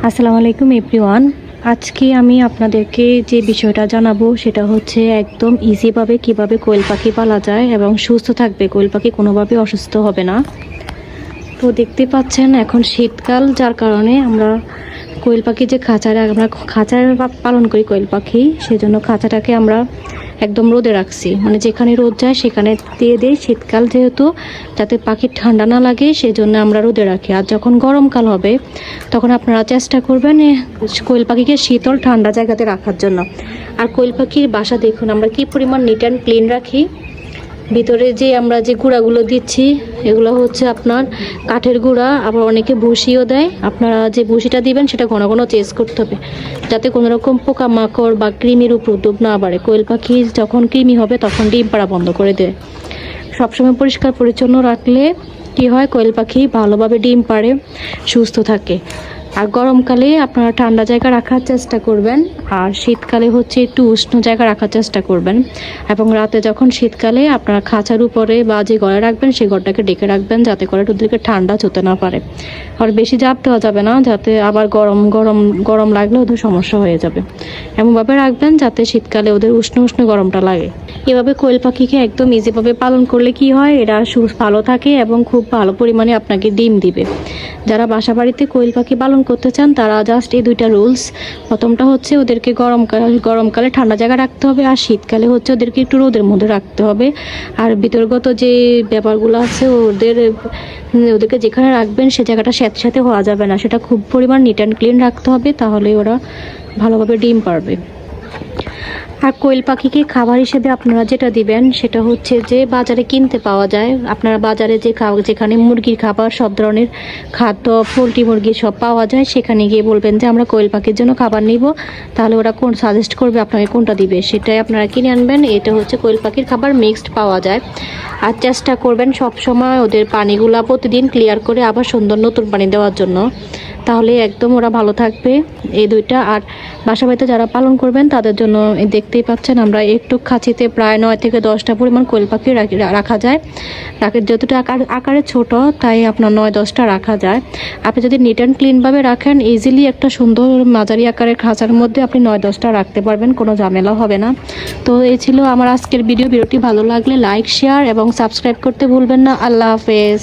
আসসালামু আলাইকুম এভরিওয়ান। আজকে আমি আপনাদেরকে যে বিষয়টা জানাবো সেটা হচ্ছে একদম ইজিভাবে কিভাবে কোয়েল পাখি পালা যায় এবং সুস্থ থাকবে, কোয়েল পাখি কোনোভাবে অসুস্থ হবে না। তো দেখতে পাচ্ছেন এখন শীতকাল, যার কারণে আমরা কোয়েল পাখি যে আমরা খাঁচায় পালন করি কোয়েল পাখি, সেজন্য খাঁচাটাকে আমরা একদম রোদে রাখছি, মানে যেখানে রোদ যায় সেখানে দিয়ে দিই। শীতকাল যেহেতু, যাতে পাখির ঠান্ডা না লাগে সেজন্য আমরা রোদে রাখি। আর যখন গরমকাল হবে তখন আপনারা চেষ্টা করবেন কোয়েল পাখিকে শীতল ঠান্ডা জায়গাতে রাখার জন্য। আর কোয়েল পাখির বাসা দেখুন আমরা কি পরিমাণ নিট অ্যান্ড ক্লিন রাখি। ভিতরে যে আমরা যে গুঁড়াগুলো দিচ্ছি এগুলো হচ্ছে আপনার কাঠের গুঁড়া, আবার অনেকে ভুসিও দেয়। আপনারা যে ভুসিটা দিবেন সেটা ঘন ঘন চেঞ্জ করতে হবে, যাতে কোনো রকম পোকামাকড় বা কৃমির উপদ্রব না বাড়ে। কোয়েল পাখি যখন কৃমি হবে তখন ডিম পাড়া বন্ধ করে দেয়। সবসময় পরিষ্কার পরিচ্ছন্ন রাখলে কি হয়, কোয়েল পাখি ভালোভাবে ডিম পাড়ে, সুস্থ থাকে। আর গরমকালে আপনারা ঠান্ডা জায়গা রাখার চেষ্টা করবেন, আর শীতকালে হচ্ছে একটু উষ্ণ জায়গা রাখার চেষ্টা করবেন। এবং রাতে যখন শীতকালে আপনারা খাঁচার উপরে বা যে ঘরে রাখবেন সেই ঘরটাকে ডেকে রাখবেন, যাতে করে ওদেরকে ঠান্ডা ছুঁতে না পারে। আর বেশি চাপ দেওয়া যাবে না, যাতে আবার গরম গরম গরম লাগলে ওদের সমস্যা হয়ে যাবে। এমনভাবে রাখবেন যাতে শীতকালে ওদের উষ্ণ উষ্ণ গরমটা লাগে। এভাবে কোয়েল পাখিকে একদম ইজিভাবে পালন করলে কি হয়, এরা ভালো থাকে এবং খুব ভালো পরিমাণে আপনাকে ডিম দিবে। যারা বাসা বাড়িতে কোয়েল পাখি পালন করতে চান তারা জাস্ট এই দুইটা রুলস। প্রথমটা হচ্ছে ওদেরকে গরমকালে ঠান্ডা জায়গা রাখতে হবে, আর শীতকালে হচ্ছে ওদেরকে একটু রোদের মধ্যে রাখতে হবে। আর বিতর্গত যে ব্যাপারগুলো আছে ওদেরকে যেখানে রাখবেন সে জায়গাটা স্যাঁতস্যাঁতে হওয়া যাবে না, সেটা খুব পরিমাণ নিট অ্যান্ড ক্লিন রাখতে হবে, তাহলে ওরা ভালোভাবে ডিম পারবে। আর কোয়েল পাখিকে খাবার হিসেবে আপনারা যেটা দিবেন সেটা হচ্ছে যে বাজারে কিনতে পাওয়া যায়। আপনারা বাজারে যেখানে মুরগির খাবার, সব ধরনের খাদ্য, পোলট্রি মুরগি সব পাওয়া যায়, সেখানে গিয়ে বলবেন যে আমরা কোয়েল পাখির জন্য খাবার নিব, তাহলে ওরা কোন সাজেস্ট করবে আপনাকে কোনটা দিবে, সেটাই আপনারা কিনে আনবেন। এটা হচ্ছে কোয়েল পাখির খাবার, মিক্সড পাওয়া যায়। আর চেষ্টা করবেন সব সময় ওদের পানিগুলা প্রতিদিন ক্লিয়ার করে আবার সুন্দর নতুন পানি দেওয়ার জন্য, তাহলে একদম ওরা ভালো থাকবে। এই দুইটা। আর বাসা বাড়িতে যারা পালন করবেন তাদের জন্য দেখতেই পাচ্ছেন আমরা একটু খাঁচিতে প্রায় 9 থেকে 10টা পরিমাণ কোয়েল পাখি রাখা যায়। যতটা আকারে ছোট, তাই আপনার 9-10টা রাখা যায়। আপনি যদি নিট অ্যান্ড ক্লিনভাবে রাখেন, ইজিলি একটা সুন্দর মাঝারি আকারের খাঁচার মধ্যে আপনি 9-10টা রাখতে পারবেন, কোনো ঝামেলা হবে না। তো এই ছিল আমার আজকের ভিডিওটি ভালো লাগলে লাইক, শেয়ার এবং সাবস্ক্রাইব করতে ভুলবেন না। আল্লাহ হাফেজ।